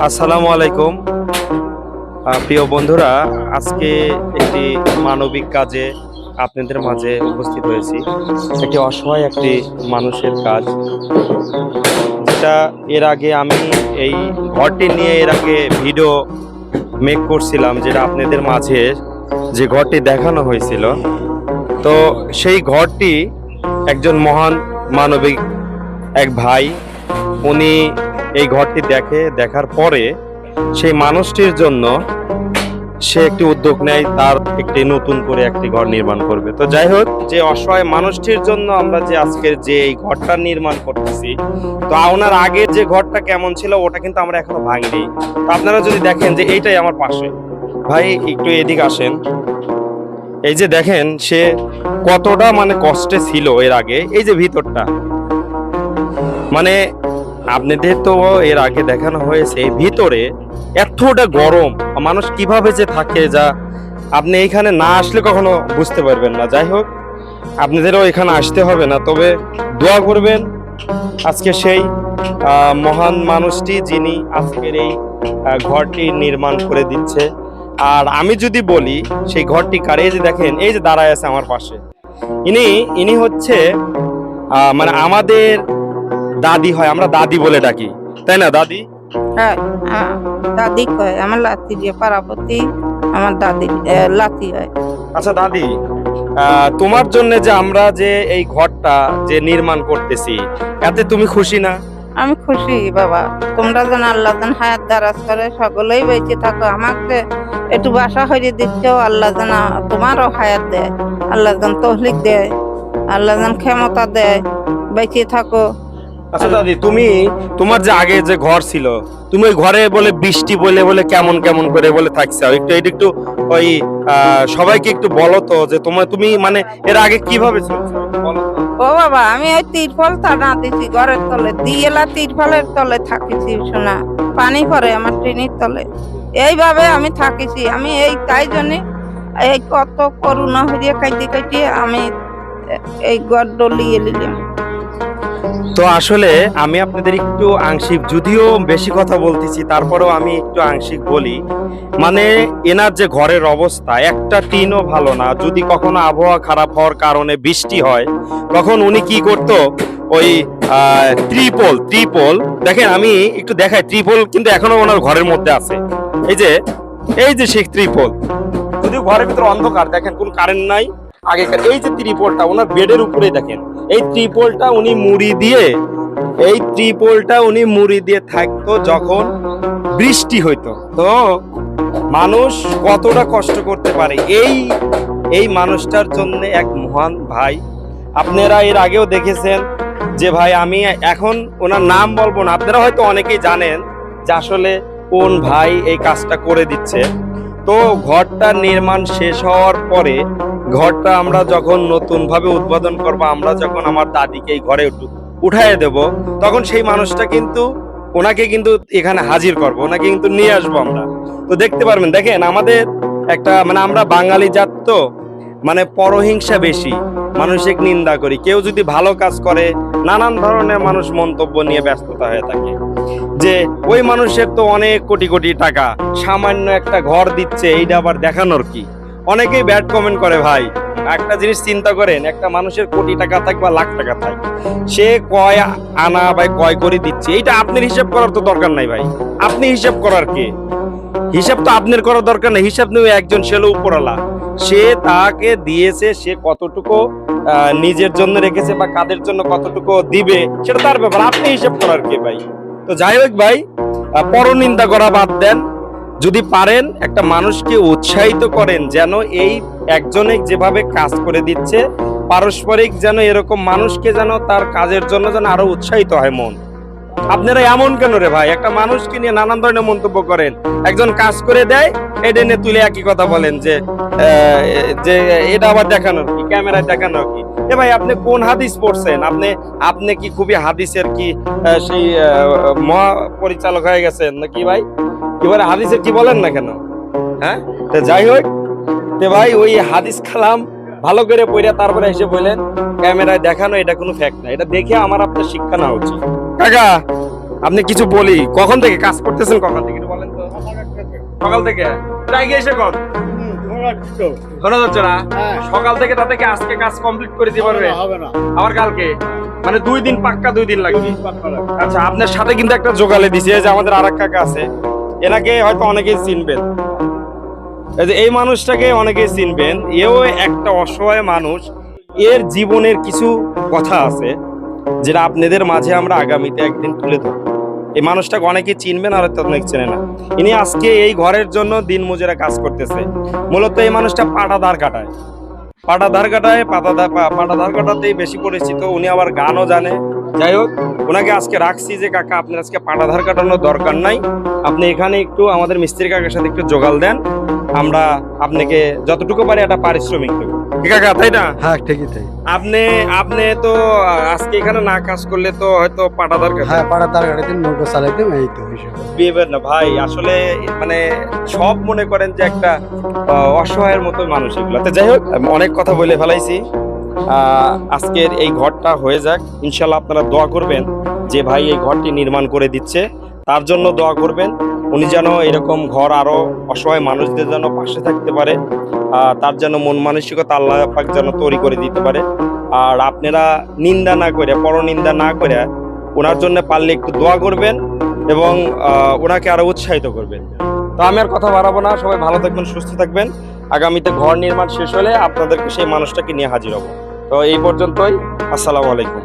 আসসালামু আলাইকুম প্রিয় বন্ধুরা, আজকে একটি মানবিক কাজে আপনাদের মাঝে উপস্থিত হয়েছি। একটি অসহায় একটি মানুষের কাজ, যেটা এর আগে আমি এই ঘরটি নিয়ে এর আগে ভিডিও মেক করছিলাম, যেটা আপনাদের মাঝে যে ঘরটি দেখানো হয়েছিল। তো সেই ঘরটি একজন মহান মানবিক এক ভাই, উনি এই ঘরটি দেখার পরে সেই মানুষটির জন্য সে একটি উদ্যোগ নেয়, তার একটি নতুন করে একটি ঘর নির্মাণ করবে। তো যাই হোক, যে অসহায় মানুষটির জন্য আমরা যে আজকের যে এই ঘরটা নির্মাণ করতেছি, তো ওনার আগে যে ঘরটা কেমন ছিল ওটা কিন্তু আমরা এখনো ভাঙিনি। তো আপনারা যদি দেখেন যে এইটাই আমার পাশে, ভাই একটু এদিকে আসেন। এই যে দেখেন সে কতটা কষ্টে ছিল এর আগে। এই যে ভিতরটা মানে আপনাদের তো এর আগে দেখানো হয়েছে, ভিতরে এতটা গরম, মানুষ কিভাবে যে থাকে, যা আপনি এইখানে না আসলে কখনো বুঝতে পারবেন না। যাই হোক, আপনাদেরও এখানে আসতে হবে না, তবে দোয়া করবেন আজকে সেই মহান মানুষটি যিনি আজকের এই ঘরটি নির্মাণ করে দিচ্ছে। আর আমি যদি বলি সেই ঘরটি কার, এই যে দেখেন এই যে দাঁড়ায় আছে আমার পাশে, ইনি হচ্ছে আমাদের দাদি হয়, আমরা দাদি বলে ডাকি, তাই না দাদি? হ্যাঁ, দাদি কয় আমার লাতি দিয়ে পারাপতি, আমার দাদি লাতি হয়। আচ্ছা দাদি, তোমার জন্য যে আমরা যে এই ঘরটা যে নির্মাণ করতেছি, এতে তুমি খুশি না? আমি খুশি বাবা, তোমরা যেন আল্লাহ যেন হায়াত দারাজ করে, সকলেই বেঁচে থাকো। আমাকে একটু বাসা হইয়ে দিচ্ছ, আল্লাহ যেন তোমারও হায়াত দেয়, আল্লাহ যেন তৌফিক দেয়, আল্লাহ যেন ক্ষমতা দেয়, বেঁচে থাকো। আচ্ছা দাদি, তুমি তোমার যে আগে যে ঘর ছিল, তুমি ওই ঘরে বলে বৃষ্টি বলে বলে কেমন কেমন করে বলে থাকছো, একটু ওই সবাইকে একটু বলো তো যে তুমি এর আগে কিভাবে চলছো, বলো তো। ও বাবা, আমি ওই তিরপল টানা দিছি ঘরের তলে, দিয়েলা তিরপলের তলে থাকিছি, শোনা পানি পড়ে আমার ট্রেনের তলে, এইভাবে আমি থাকিছি। আমি এই তাই জন্য এই কত করুণা হইয়া কাইতে কাইতে আমি এই ঘর ডলিয়ে নিলাম। তো আসলে আমি আপনাদের একটু আংশিক, যদিও বেশি কথা বলতেছি, তারপরেও আমি একটু আংশিক বলি। এনার যে ঘরের অবস্থা, একটা টিনও ভালো না। যদি কখনো আবহাওয়া খারাপ হওয়ার কারণে বৃষ্টি হয়, তখন উনি কি করত, ওই ত্রিপল দেখেন, আমি একটু দেখাই, ত্রিপল কিন্তু এখনো ওনার ঘরের মধ্যে আছে। এই যে সেই ত্রিপল, যদিও ঘরের ভিতরে অন্ধকার, দেখেন কোনো কারেন্ট নাই আগেকার। এই যে ত্রিপলটা ওনার বেডের উপরে দেখেন, এই ত্রিপলটা উনি মুড়ি দিয়ে থাকতো যখন বৃষ্টি হইতো। তো মানুষ কতটা কষ্ট করতে পারে, এই মানুষটার জন্য এক মহান ভাই। আপনারা এর আগেও দেখেছেন যে ভাই, আমি এখন ওনার নাম বলবো না, আপনারা হয়তো অনেকেই জানেন যে আসলে কোন ভাই এই কাজটা করে দিচ্ছে। তো ঘরটা নির্মাণ শেষ হওয়ার পরে, ঘরটা আমরা যখন নতুন ভাবে উদ্বোধন করবো, আমরা যখন আমার দাদিকে এই ঘরে উঠাইয়ে দেব, তখন সেই মানুষটা কিন্তু ওনাকে কিন্তু এখানে হাজির করবো, ওনাকে কিন্তু নিয়ে আসবো আমরা। তো দেখতে পারবেন, দেখেন আমাদের একটা আমরা বাঙালি জাত, তো পরহিংসা বেশি, মানুষের নিন্দা করি। কেউ যদি ভালো কাজ করে, নানান ধরনের মানুষ মন্তব্য নিয়ে ব্যস্ততা হয়ে থাকে, যে ওই মানুষের তো অনেক কোটি কোটি টাকা, সামান্য একটা ঘর দিচ্ছে, এইটা আবার দেখানোর কি। অনেকেই ব্যাড কমেন্ট করে। ভাই একটা জিনিস চিন্তা করেন, একটা মানুষের কোটি টাকা থাক বা লাখ টাকা থাক, সে কয় আনা বা কয় করে দিচ্ছে, এইটা আপনার হিসাব করার তো দরকার নাই ভাই। আপনি হিসাব করার কে? হিসাব তো আপনার করার দরকার নেই। হিসাব নেই একজন, ছিল উপরওয়ালা, সে তাকে দিয়েছে, সে কতটুকু নিজের জন্য রেখেছে বা কাদের জন্য কতটুকু দিবে, সেটা তার ব্যাপার। আপনি হিসাব করার কে ভাই? তো যাই হোক ভাই, পরনিন্দা করা বাদ দেন। যদি পারেন একটা মানুষকে উৎসাহিত করেন, যেন এই একজনে যেভাবে কাজ করে দিচ্ছে, পারস্পরিক যেন এরকম মানুষকে যেন তার কাজের জন্য যেন আরো উৎসাহিত হয় মন। আপনারা এমন কেন রে ভাই, একটা মানুষকে নিয়ে নানান ধরনের মন্তব্য করেন। একজন কাজ করে দেয়, এটা নিয়ে তুলে একই কথা বলেন যে এটা আবার দেখানোর কি, ক্যামেরায় দেখানোর কি। এ ভাই, আপনি কোন হাদিস পড়ছেন? আপনি কি খুবই হাদিসের কি সেই মহাপরিচালক হয়ে গেছেন নাকি ভাই? এবারে হাদিসের কি বলেন না কেন? হ্যাঁ, তো যাই হোক, তে ভাই ওই হাদিস কালাম ভালো করে পড়ে তারপরে এসে বললেন ক্যামেরায় দেখানো এটা কোনো ফ্যাক্ট না। এটা দেখে আমার আপনার শিক্ষা নেওয়া উচিত। কাকা আপনি কিছু বলি, কখন থেকে কাজ করতেছেন, কখন থেকে একটু বলেন তো। সকাল থেকে প্রায় গিয়ে এসে কত শোনা যাচ্ছে না? সকাল থেকে তাতে কি আজকে কাজ কমপ্লিট করে দিতে পারবে? হবে না, আবার কালকে, মানে 2 দিন পাক্কা, 2 দিন লাগবে। আচ্ছা, আপনার সাথে কিন্তু একটা জোগালে দিছে, এই যে আমাদের আরেক কাকা আছে, এনাকে হয়তো অনেকেই চিনবেন। এই যে এই মানুষটাকে অনেকেই চিনবেন, এও একটা অসহায় মানুষ। এর জীবনের কিছু কথা আছে যেটা আপনাদের মাঝে আমরা আগামীতে একদিন তুলে ধরব। এই মানুষটাকে অনেকে চিনবেন আর হয়তো অনেক চেনে না। ইনি আজকে এই ঘরের জন্য দিন মজুরা কাজ করতেছে। মূলত এই মানুষটা পাটাধার কাটায়, পাটাধার কাটাতেই বেশি পরিচিত। উনি আবার গানও জানে। যাই হোক, ওনাকে আজকে রাখছি যে কাকা আপনার আজকে পাটাধার কাটানোর দরকার নাই, আপনি এখানে একটু আমাদের মিস্ত্রি কাকার সাথে একটু জোগাল দেন, আমরা আপনাকে যতটুকু পারি একটা পারিশ্রমিক দেবো। কি কাকা, তাই না? হ্যাঁ ঠিকই তাই। আপনি তো আজকে এখানে না কাজ করলে তো হয়তো পাটাধার কাটা। হ্যাঁ পাড়া তার গাড়িতে নৌকো চালাইতাম, এই তো হিসেবে। বিয়েবেন না ভাই, আসলে মানে সব মনে করেন যে একটা অসহায়ের মতো মানুষ এগুলো। তো যাই হোক, আমি অনেক কথা বলে ফেলাইছি। আজকের এই ঘরটা হয়ে যাক, ইনশাল্লাহ আপনারা দোয়া করবেন যে ভাই এই ঘরটি নির্মাণ করে দিচ্ছে, তার জন্য দোয়া করবেন। উনি যেন এরকম ঘর আরো অসহায় মানুষদের যেন পাশে থাকতে পারে, তার যেন মন মানসিকতা আল্লাহ পাক যেন তৈরি করে দিতে পারে। আর আপনারা নিন্দা না করে, পরনিন্দা না করে ওনার জন্য পারলে একটু দোয়া করবেন এবং ওনাকে আরো উৎসাহিত করবেন। তো আমি আর কথা বাড়াবো না, সবাই ভালো থাকবেন, সুস্থ থাকবেন। আগামীতে ঘর নির্মাণ শেষ হলে আপনাদেরকে সেই মানুষটাকে নিয়ে হাজির হব। তো এই পর্যন্তই, আসসালামু আলাইকুম।